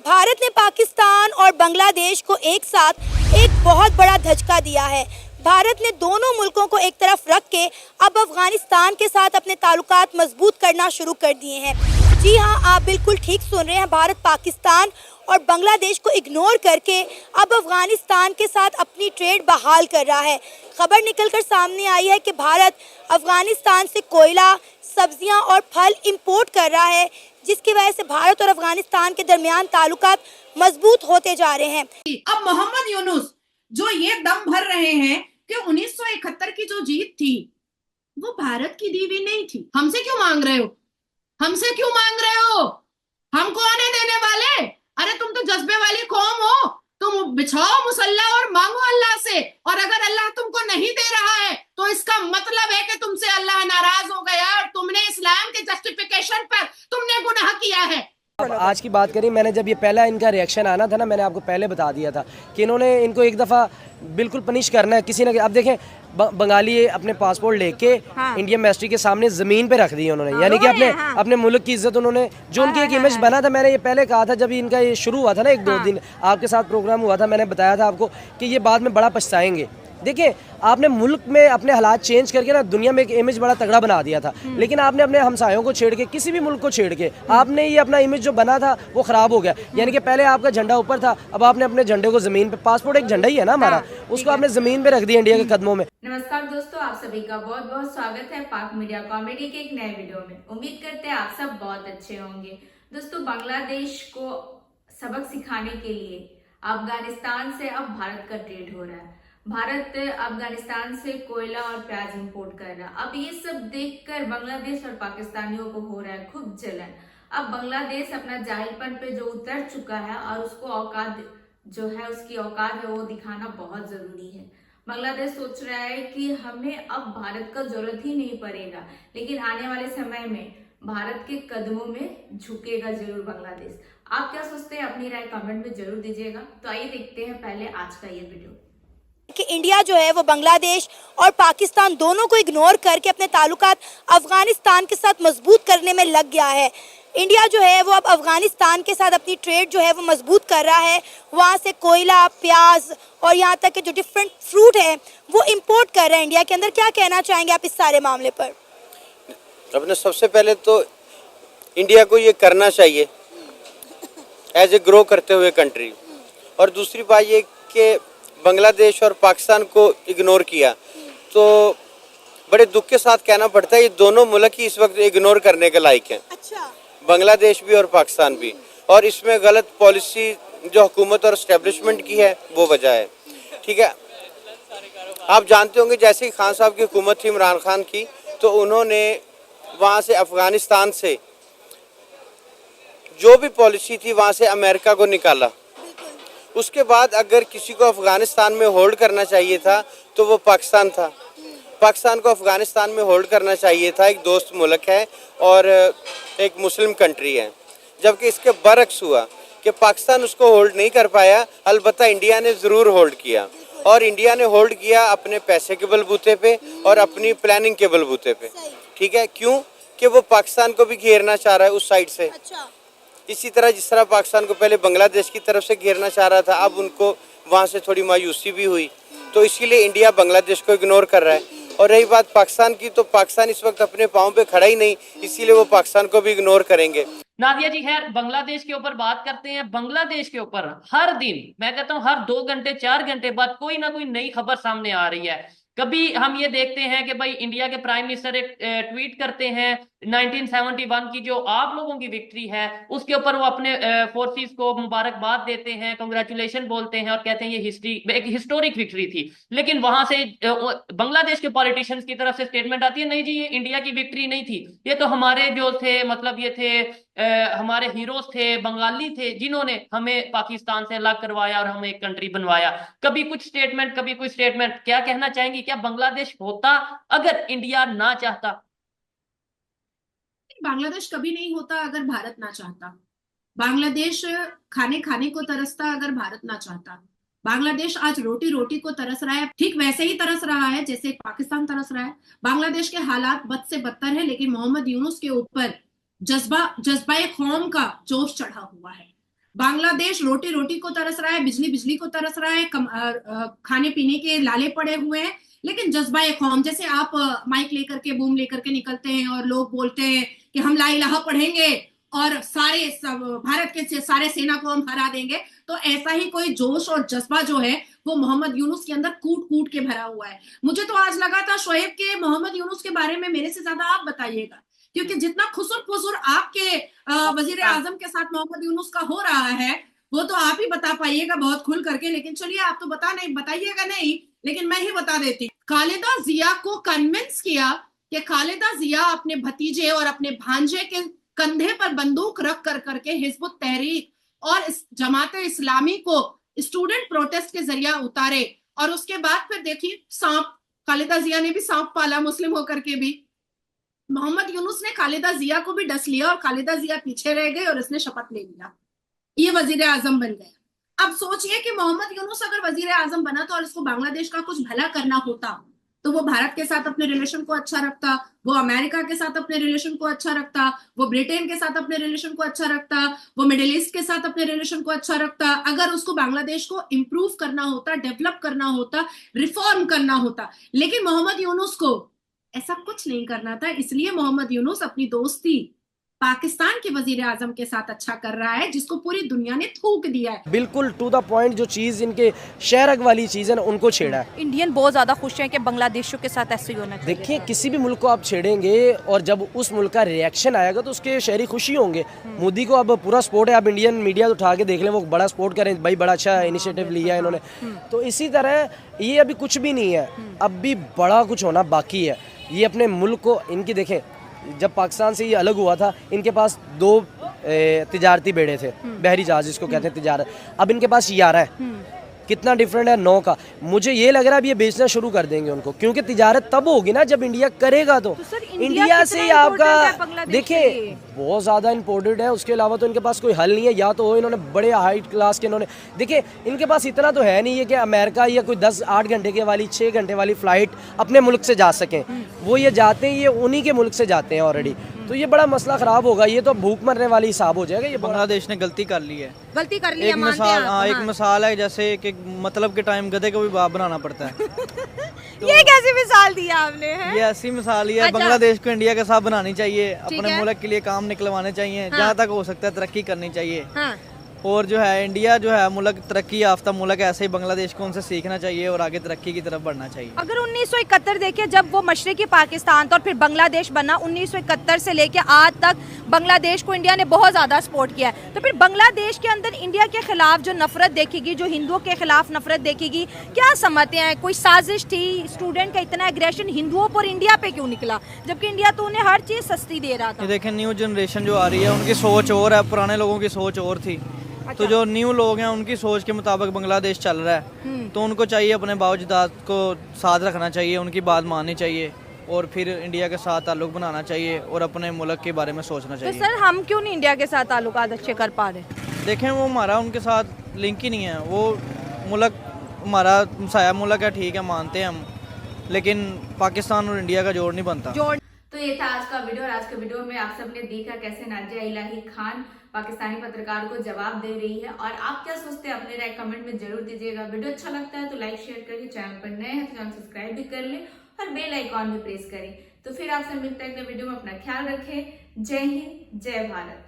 भारत ने पाकिस्तान और बांग्लादेश को एक साथ एक बहुत बड़ा धचका दिया है। भारत ने दोनों मुल्कों को एक तरफ रख के अब अफगानिस्तान के साथ अपने ताल्लुकात मजबूत करना शुरू कर दिए हैं। जी हाँ, आप बिल्कुल ठीक सुन रहे हैं। भारत पाकिस्तान और बांग्लादेश को इग्नोर करके अब अफगानिस्तान के साथ अपनी ट्रेड बहाल कर रहा है। खबर निकलकर सामने आई है कि भारत अफगानिस्तान से कोयला, सब्जियां और फल इंपोर्ट कर रहा है, जिसकी वजह से भारत और अफगानिस्तान के दरमियान ताल्लुकात मजबूत होते जा रहे हैं। अब मोहम्मद यूनुस जो ये दम भर रहे हैं कि 1971 की जो जीत थी वो भारत की दी हुई नहीं थी। हमसे क्यों मांग रहे हो? हमसे क्यों मांग रहे हो? हम कौन है देने वाले? अरे तुम तो जज्बे वाली कौम हो। तुम बिछाओ मुसल्ला और मांगो अल्लाह से, और अगर अल्लाह तुमको नहीं दे रहा है तो इसका मतलब है कि तुमसे अल्लाह नाराज हो गया और तुमने इस्लाम के जस्टिफिकेशन पर तुमने गुनाह किया है। अब आज की बात करें, मैंने जब ये पहला इनका रिएक्शन आना था ना, मैंने आपको पहले बता दिया था कि इन्होंने इनको एक दफ़ा बिल्कुल पनिश करना है किसी ने। अब देखें, बंगाली अपने पासपोर्ट लेके इंडियन मिनिस्ट्री के सामने ज़मीन पे रख दिए उन्होंने, यानी कि अपने मुल्क की इज्जत उन्होंने, जो उनकी एक इमेज बना था। मैंने ये पहले कहा था जब इनका ये शुरू हुआ था ना, 1-2 दिन आपके साथ प्रोग्राम हुआ था, मैंने बताया था आपको कि ये बाद में बड़ा पछताएंगे। देखिए, आपने मुल्क में अपने हालात चेंज करके ना दुनिया में एक इमेज बड़ा तगड़ा बना दिया था, लेकिन आपने अपने हमसायों को छेड़ के, किसी भी मुल्क को छेड़ के, आपने ये अपना इमेज जो बना था वो ख़राब हो गया। यानी कि पहले आपका झंडा ऊपर था, अब आपने अपने झंडे को ज़मीन पे, पासपोर्ट एक झंडा ही है ना हमारा, उसको आपने ज़मीन पे रख दिया इंडिया के कदमों में। नमस्कार दोस्तों, आप सभी का बहुत बहुत स्वागत है पाक मीडिया कॉमेडी के एक नए वीडियो में। उम्मीद करते हैं आप सब बहुत अच्छे होंगे। दोस्तों, बांग्लादेश को सबक सिखाने के लिए अफगानिस्तान से अब भारत का ट्रेड हो रहा है। भारत अफगानिस्तान से कोयला और प्याज इंपोर्ट कर रहा है। अब ये सब देखकर बांग्लादेश और पाकिस्तानियों को हो रहा है खूब जलन। अब बांग्लादेश अपना जाहिलपन पे जो उतर चुका है और उसको औकात जो है, उसकी औकात है वो दिखाना बहुत जरूरी है। बांग्लादेश सोच रहा है कि हमें अब भारत का जरूरत ही नहीं पड़ेगा, लेकिन आने वाले समय में भारत के कदमों में झुकेगा जरूर बांग्लादेश। आप क्या सोचते हैं? अपनी राय कमेंट में जरूर दीजिएगा। तो आइए देखते हैं पहले आज का ये वीडियो कि इंडिया जो है वो बांग्लादेश और पाकिस्तान दोनों को इग्नोर करके अपने ताल्लुकात अफगानिस्तान के साथ मजबूत करने में लग गया है। इंडिया जो है वो अब अफगानिस्तान के साथ अपनी ट्रेड जो है वो मजबूत कर रहा है। वहाँ से कोयला, प्याज और यहाँ तक के जो डिफरेंट फ्रूट है वो इंपोर्ट कर रहे हैं इंडिया के अंदर। क्या कहना चाहेंगे आप इस सारे मामले पर? अपने सबसे पहले तो इंडिया को ये करना चाहिए एज ए ग्रो करते हुए कंट्री, और दूसरी बात ये कि बांग्लादेश और पाकिस्तान को इग्नोर किया तो बड़े दुख के साथ कहना पड़ता है ये दोनों मुल्क ही इस वक्त इग्नोर करने के लायक हैं। अच्छा। बांग्लादेश भी और पाकिस्तान भी, और इसमें गलत पॉलिसी जो हुकूमत और एस्टेब्लिशमेंट की है वो वजह है। ठीक है, आप जानते होंगे जैसे ही खान साहब की हुकूमत थी, इमरान खान की, तो उन्होंने वहाँ से अफगानिस्तान से जो भी पॉलिसी थी वहाँ से अमेरिका को निकाला। उसके बाद अगर किसी को अफगानिस्तान में होल्ड करना चाहिए था तो वो पाकिस्तान था। पाकिस्तान को अफगानिस्तान में होल्ड करना चाहिए था, एक दोस्त मुल्क है और एक मुस्लिम कंट्री है, जबकि इसके बरक्स हुआ कि पाकिस्तान उसको होल्ड नहीं कर पाया। अलबत्ता इंडिया ने ज़रूर होल्ड किया, और इंडिया ने होल्ड किया अपने पैसे के बलबूते पे और अपनी प्लानिंग के बलबूते पे। ठीक है, क्यों? कि वो पाकिस्तान को भी घेरना चाह रहा है उस साइड से। इसी तरह जिस तरह पाकिस्तान को पहले बांग्लादेश की तरफ से घेरना चाह रहा था, अब उनको वहाँ से थोड़ी मायूसी भी हुई, तो इसीलिए इंडिया बांग्लादेश को इग्नोर कर रहा है। और रही बात पाकिस्तान की, तो पाकिस्तान इस वक्त अपने पाँव पे खड़ा ही नहीं, इसीलिए वो पाकिस्तान को भी इग्नोर करेंगे। नादिया जी, खैर बांग्लादेश के ऊपर बात करते हैं। बांग्लादेश के ऊपर हर दिन, मैं कहता हूँ हर 2 घंटे 4 घंटे बाद कोई ना कोई नई खबर सामने आ रही है। कभी हम ये देखते हैं कि भाई इंडिया के प्राइम मिनिस्टर एक ट्वीट करते हैं 1971 की जो आप लोगों की विक्ट्री है उसके ऊपर वो अपने फोर्सेस को मुबारकबाद देते हैं, कांग्रेचुलेशन बोलते हैं और कहते हैं ये हिस्ट्री, एक हिस्टोरिक विक्ट्री थी। लेकिन वहां से बांग्लादेश के पॉलिटिशियंस की तरफ से स्टेटमेंट आती है, नहीं जी ये इंडिया की विक्ट्री नहीं थी, ये तो हमारे जो थे, मतलब ये थे हमारे हीरोज थे, बंगाली थे, जिन्होंने हमें पाकिस्तान से अलग करवाया और हमें एक कंट्री बनवाया। कभी कुछ स्टेटमेंट, कभी कुछ स्टेटमेंट। क्या कहना चाहेंगी, क्या बांग्लादेश होता अगर इंडिया ना चाहता? बांग्लादेश कभी नहीं होता अगर भारत ना चाहता। बांग्लादेश खाने खाने को तरसता अगर भारत ना चाहता। बांग्लादेश आज रोटी रोटी को तरस रहा है, ठीक वैसे ही तरस रहा है जैसे पाकिस्तान तरस रहा है। बांग्लादेश के हालात बद से बदतर है, लेकिन मोहम्मद यूनुस के ऊपर जज्बा कौम का जोश चढ़ा हुआ है। बांग्लादेश रोटी रोटी को तरस रहा है, बिजली बिजली को तरस रहा है, खाने पीने के लाले पड़े हुए हैं, लेकिन जज्बा कौम, जैसे आप माइक लेकर के बूम लेकर के निकलते हैं और लोग बोलते हैं कि हम ला इलाहा पढ़ेंगे और सारे भारत के सारे सेना को हम हरा देंगे, तो ऐसा ही कोई जोश और जज्बा जो है वो मोहम्मद यूनुस के अंदर कूट कूट के भरा हुआ है। मुझे तो आज लगा था शोएब के मोहम्मद यूनुस के बारे में मेरे से ज्यादा आप बताइएगा, क्योंकि जितना खुसुर फुसुर आपके वजीर आजम के साथ मोहम्मद यूनुस का हो रहा है वो तो आप ही बता पाइएगा बहुत खुल करके, लेकिन चलिए आप तो बताइएगा नहीं, लेकिन मैं ही बता देती। खालिदा जिया को कन्विंस किया कि खालिदा जिया अपने भतीजे और अपने भांजे के कंधे पर बंदूक रख कर करके हिजबुत तहरीक और जमाते इस्लामी को स्टूडेंट प्रोटेस्ट के जरिया उतारे, और उसके बाद फिर देखिए सांप, खालिदा जिया ने भी सांप पाला मुस्लिम होकर के भी। मोहम्मद यूनुस ने खालिदा जिया को भी डस लिया और खालिदा जिया पीछे रह गए और इसने शपथ ले लिया, ये वजीर आजम बन गया। अब सोचिए कि मोहम्मद यूनुस अगर वजीर आजम बना तो और इसको बांग्लादेश का कुछ भला करना होता तो वो भारत के साथ अपने रिलेशन को अच्छा रखता, वो अमेरिका के साथ अपने रिलेशन को अच्छा रखता, वो ब्रिटेन के साथ अपने रिलेशन को अच्छा रखता, वो मिडिल ईस्ट के साथ अपने रिलेशन को अच्छा रखता। अगर उसको बांग्लादेश को इंप्रूव करना होता, डेवलप करना होता, रिफॉर्म करना होता, लेकिन मोहम्मद यूनुस को ऐसा कुछ नहीं करना था। इसलिए मोहम्मद यूनुस अपनी दोस्ती पाकिस्तान के वजीर आजम के साथ अच्छा कर रहा है, जिसको पूरी दुनिया ने थूक दिया है। बिल्कुल टू द पॉइंट जो चीज़ इनके शहरक वाली चीज़ है ना, उनको छेड़ा है। इंडियन बहुत ज़्यादा खुश हैं कि बांग्लादेशियों के साथ ऐसे ही होना चाहिए। देखिए किसी भी मुल्क को आप छेड़ेंगे और जब उस मुल्क का रिएक्शन आएगा तो उसके शहरी खुशी होंगे। मोदी को अब पूरा सपोर्ट है, आप इंडियन मीडिया उठा के देख लें, वो बड़ा सपोर्ट करें, भाई बड़ा अच्छा इनिशिएटिव लिया है इन्होंने। तो इसी तरह ये अभी कुछ भी नहीं है, अब भी बड़ा कुछ होना बाकी है। ये अपने मुल्क को, इनकी देखें जब पाकिस्तान से ये अलग हुआ था इनके पास 2 तिजारती बेड़े थे, बहरी जहाज जिसको कहते हैं तिजारत, अब इनके पास 11 है। कितना डिफरेंट है 9 का। मुझे ये लग रहा है अब ये बेचना शुरू कर देंगे उनको, क्योंकि तिजारत तब होगी ना जब इंडिया करेगा। तो सर, इंडिया से ही आपका देखिए के बहुत ज़्यादा इम्पोर्टेड है, उसके अलावा तो इनके पास कोई हल नहीं है। या तो हो इन्होंने बड़े हाई क्लास के, इन्होंने देखिए इनके पास इतना तो है नहीं है कि अमेरिका या कोई 10-8 घंटे के वाली 6 घंटे वाली फ़्लाइट अपने मुल्क से जा सकें। वो ये जाते हैं, ये उन्हीं के मुल्क से जाते हैं ऑलरेडी, तो ये बड़ा मसला ख़राब होगा। ये तो भूख मरने वाली हिसाब हो जाएगा। ये बांग्लादेश ने गलती कर ली है, गलती कर ली है, एक मानते हैं मिसाल, आप? एक मिसाल है जैसे कि मतलब के टाइम गधे को भी बाप बनाना पड़ता है। ये कैसी मिसाल दी आपने है? ये ऐसी मिसाल ही है। अच्छा। बांग्लादेश को इंडिया के साथ बनानी चाहिए, अपने है। मुल्क के लिए काम निकलवाने चाहिए, हाँ। जहाँ तक हो सकता है तरक्की करनी चाहिए। हाँ। और जो है इंडिया जो है मुल्क तरक्की याफ्ता मुल्क है, ऐसे ही बांग्लादेश को उनसे सीखना चाहिए और आगे तरक्की की तरफ बढ़ना चाहिए। अगर 1971 देखें जब वो मशरकी पाकिस्तान था और फिर बांग्लादेश बना, 1971 से लेके आज तक बांग्लादेश को इंडिया ने बहुत ज़्यादा सपोर्ट किया है। तो फिर बांग्लादेश के अंदर इंडिया के खिलाफ जो नफरत देखेगी, जो हिंदुओं के खिलाफ नफरत देखेगी, क्या समझते हैं? कोई साजिश थी? स्टूडेंट का इतना एग्रेशन हिंदुओं पर इंडिया पे क्यों निकला, जबकि इंडिया तो उन्हें हर चीज़ सस्ती दे रहा था? ये देखें न्यू जनरेशन जो आ रही है उनकी सोच और है, पुराने लोगों की सोच और थी। तो जो न्यू लोग हैं उनकी सोच के मुताबिक बांग्लादेश चल रहा है, तो उनको चाहिए अपने बावजदाद को साथ रखना चाहिए, उनकी बात माननी चाहिए और फिर इंडिया के साथ ताल्लुक बनाना चाहिए और अपने मुल्क के बारे में सोचना तो चाहिए। सर हम क्यों नहीं इंडिया के साथ ताल्लुकात अच्छे कर पा रहे? देखें वो हमारा उनके साथ लिंक ही नहीं है। वो मुल्क हमारा साया मुल्क है, ठीक है मानते हैं हम, लेकिन पाकिस्तान और इंडिया का जोड़ नहीं बनता। तो ये था आज का वीडियो, और आज के वीडियो में आप सबने देखा कैसे नाजिया इलाही खान पाकिस्तानी पत्रकार को जवाब दे रही है। और आप क्या सोचते हैं अपने राय कमेंट में जरूर दीजिएगा। वीडियो अच्छा लगता है तो लाइक शेयर करिए, चैनल पर नए हैं तो चैनल सब्सक्राइब भी कर ले और बेल आइकॉन भी प्रेस करें। तो फिर आपसे मिलते हैं अगले वीडियो में। अपना ख्याल रखें। जय हिंद, जय भारत।